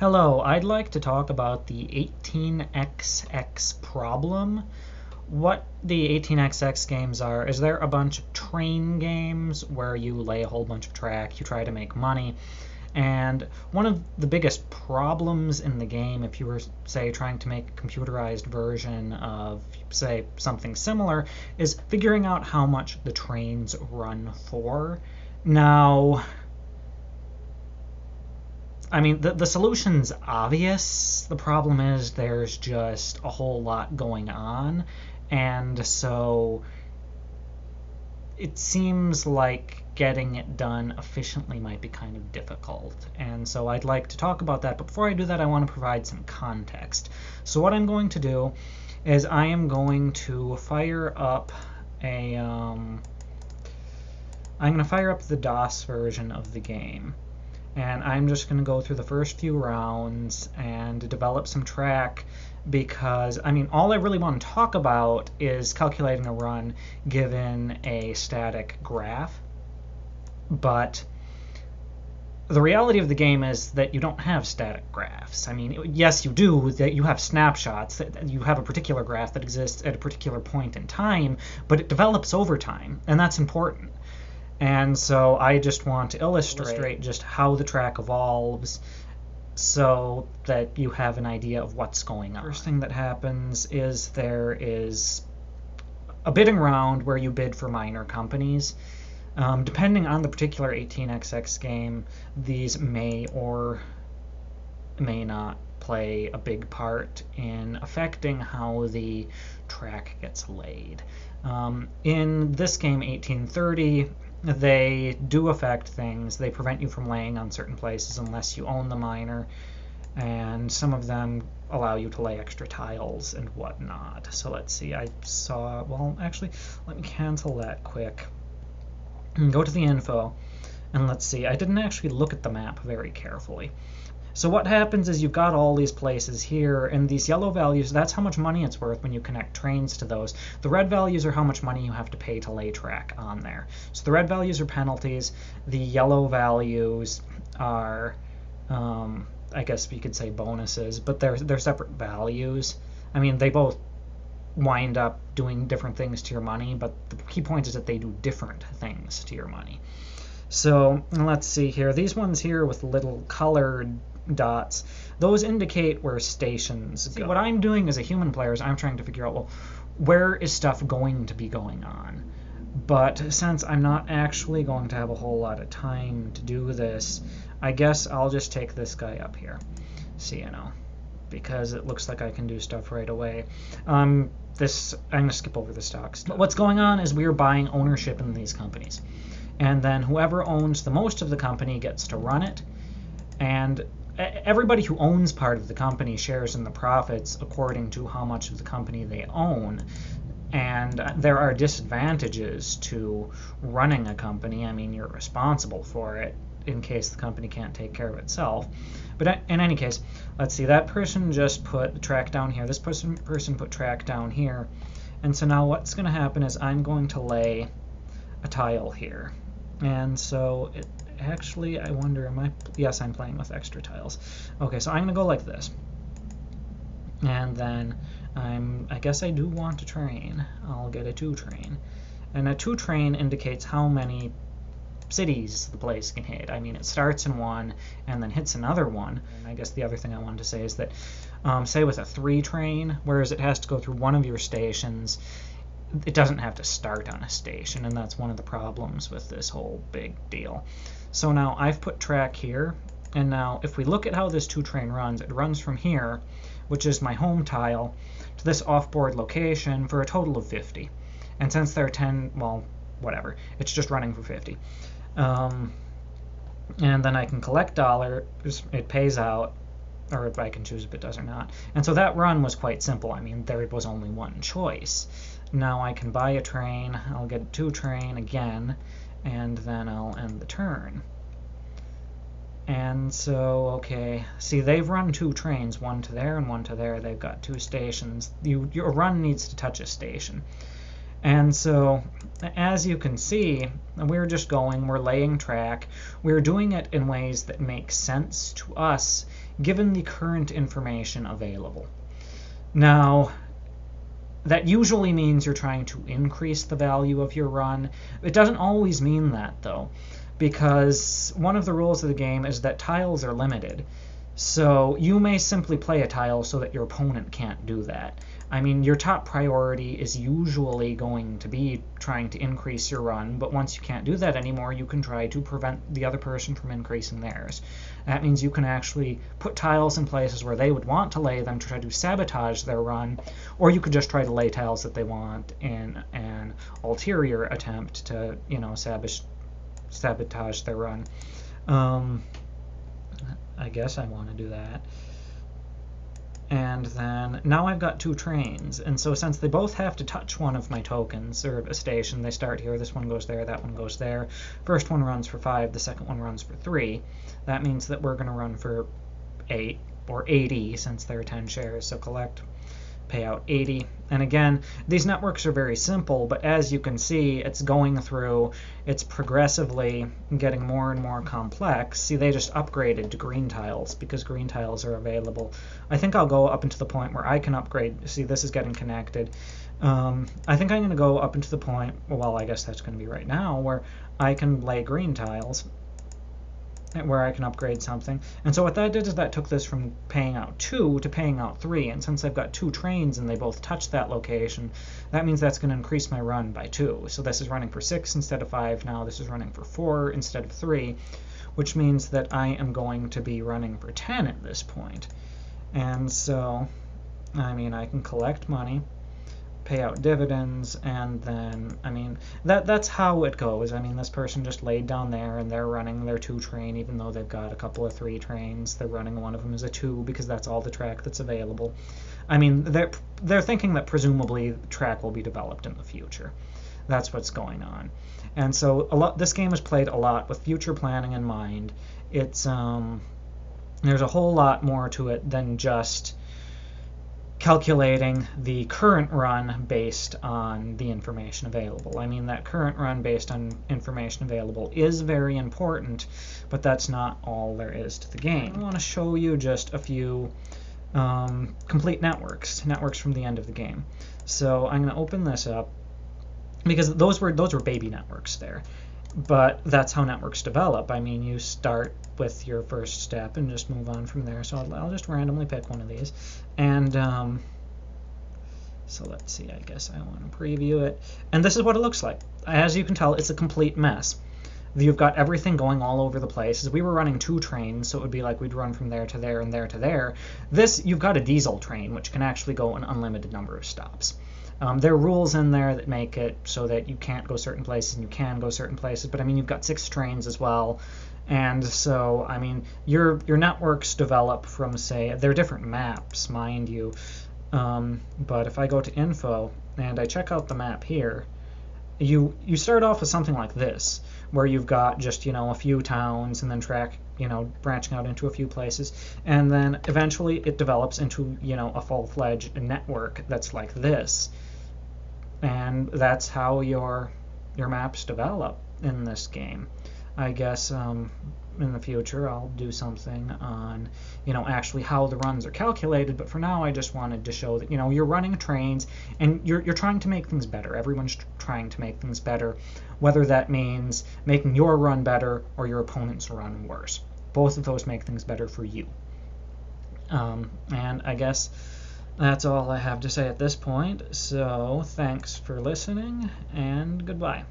Hello, I'd like to talk about the 18XX problem. What the 18XX games are is they're a bunch of train games where you lay a whole bunch of track, you try to make money, and one of the biggest problems in the game, if you were, say, trying to make a computerized version of, say, something similar, is figuring out how much the trains run for. Now, I mean, the solution's obvious. The problem is there's just a whole lot going on. And so it seems like getting it done efficiently might be kind of difficult. And so I'd like to talk about that. But before I do that, I want to provide some context. So what I'm going to do is I am going to fire up I'm going to fire up the DOS version of the game. And I'm just going to go through the first few rounds and develop some track because, I mean, all I really want to talk about is calculating a run given a static graph. But the reality of the game is that you don't have static graphs. I mean, yes, you do, that you have snapshots, that you have a particular graph that exists at a particular point in time, but it develops over time, and that's important. And so I just want to illustrate just how the track evolves so that you have an idea of what's going on. First thing that happens is there is a bidding round where you bid for minor companies. Depending on the particular 18XX game, these may or may not play a big part in affecting how the track gets laid. In this game, 1830, they do affect things. They prevent you from laying on certain places unless you own the minor, and some of them allow you to lay extra tiles and whatnot. So let's see, well, actually, let me cancel that quick. Go to the info, and let's see, I didn't actually look at the map very carefully. So what happens is you've got all these places here, and these yellow values, that's how much money it's worth when you connect trains to those. The red values are how much money you have to pay to lay track on there. So the red values are penalties. The yellow values are, I guess you could say bonuses, but they're separate values. I mean, they both wind up doing different things to your money, but the key point is that they do different things to your money. So let's see here. These ones here with little colored dots, those indicate where stations go. See, what I'm doing as a human player is I'm trying to figure out, well, where is stuff going to be going on? But since I'm not actually going to have a whole lot of time to do this, I guess I'll just take this guy up here, CNO, because it looks like I can do stuff right away. I'm going to skip over the stock stuff. But what's going on is we're buying ownership in these companies. And then whoever owns the most of the company gets to run it. And everybody who owns part of the company shares in the profits according to how much of the company they own. And there are disadvantages to running a company. I mean, you're responsible for it in case the company can't take care of itself. But in any case, let's see, that person just put the track down here. This person put track down here. And so now what's going to happen is I'm going to lay a tile here. And so actually, I wonder, yes, I'm playing with extra tiles. Okay, so I'm going to go like this. And then I guess I do want a train. I'll get a 2 train. And a 2 train indicates how many cities the place can hit. I mean, it starts in one and then hits another one. And I guess the other thing I wanted to say is that, say with a 3 train, whereas it has to go through one of your stations, it doesn't have to start on a station, and that's one of the problems with this whole big deal. So now I've put track here, and now if we look at how this 2 train runs, it runs from here, which is my home tile, to this off-board location for a total of 50. And since there are 10, well, whatever, it's just running for 50. And then I can collect dollars, it pays out, or if I can choose if it does or not. And so that run was quite simple. I mean, there was only one choice. Now I can buy a train, I'll get a 2 train again, and then I'll end the turn. And so, okay, see, they've run 2 trains, one to there and one to there. They've got 2 stations. Your run needs to touch a station. And so, as you can see, we're just going, we're laying track, we're doing it in ways that make sense to us given the current information available. Now, that usually means you're trying to increase the value of your run. It doesn't always mean that, though, because one of the rules of the game is that tiles are limited. So you may simply play a tile so that your opponent can't do that. I mean, your top priority is usually going to be trying to increase your run, but once you can't do that anymore, you can try to prevent the other person from increasing theirs. That means you can actually put tiles in places where they would want to lay them to try to sabotage their run, or you could just try to lay tiles that they want in an ulterior attempt to, sabotage their run. I guess I want to do that. And then now I've got 2 trains, and so since they both have to touch one of my tokens, or a station, they start here, this one goes there, that one goes there. First one runs for 5, the second one runs for 3. That means that we're going to run for 8, or 80, since there are 10 shares, so collect, pay out 80. And again, these networks are very simple, but as you can see, it's going through, it's progressively getting more and more complex. See, they just upgraded to green tiles because green tiles are available. I think I'll go up into the point where I can upgrade. See, this is getting connected. I think I'm going to go up into the point, well, I guess that's going to be right now, where I can lay green tiles, where I can upgrade something. And so what that did is that took this from paying out 2 to paying out 3. And since I've got 2 trains and they both touch that location, that means that's going to increase my run by 2. So this is running for 6 instead of 5 now. This is running for 4 instead of 3, which means that I am going to be running for 10 at this point. And so, I mean, I can collect money, pay out dividends, and then, I mean, that's how it goes. I mean, this person just laid down there and they're running their 2 train, even though they've got a couple of 3 trains. They're running one of them as a 2 because that's all the track that's available. I mean, they're thinking that presumably track will be developed in the future. That's what's going on. And so this game is played a lot with future planning in mind. It's there's a whole lot more to it than just calculating the current run based on the information available. I mean, that current run based on information available is very important, but that's not all there is to the game. I want to show you just a few complete networks from the end of the game. So I'm going to open this up, because those were baby networks there. But that's how networks develop. I mean, you start with your first step and just move on from there. So I'll just randomly pick one of these. And so let's see, I guess I want to preview it. And this is what it looks like. As you can tell, it's a complete mess. You've got everything going all over the place. As we were running 2 trains, so it would be like we'd run from there to there and there to there. This, you've got a diesel train, which can actually go an unlimited number of stops. There are rules in there that make it so that you can't go certain places and you can go certain places, but I mean, you've got 6 trains as well. And so, I mean, your networks develop from, say, they're different maps, mind you. But if I go to info and I check out the map here, you start off with something like this, where you've got just, a few towns and then track, branching out into a few places. And then eventually it develops into, a full-fledged network that's like this. And that's how your maps develop in this game. I guess in the future I'll do something on, actually how the runs are calculated. But for now, I just wanted to show that, you're running trains and you're trying to make things better. Everyone's trying to make things better, whether that means making your run better or your opponent's run worse. Both of those make things better for you. And I guess that's all I have to say at this point. So thanks for listening, and goodbye.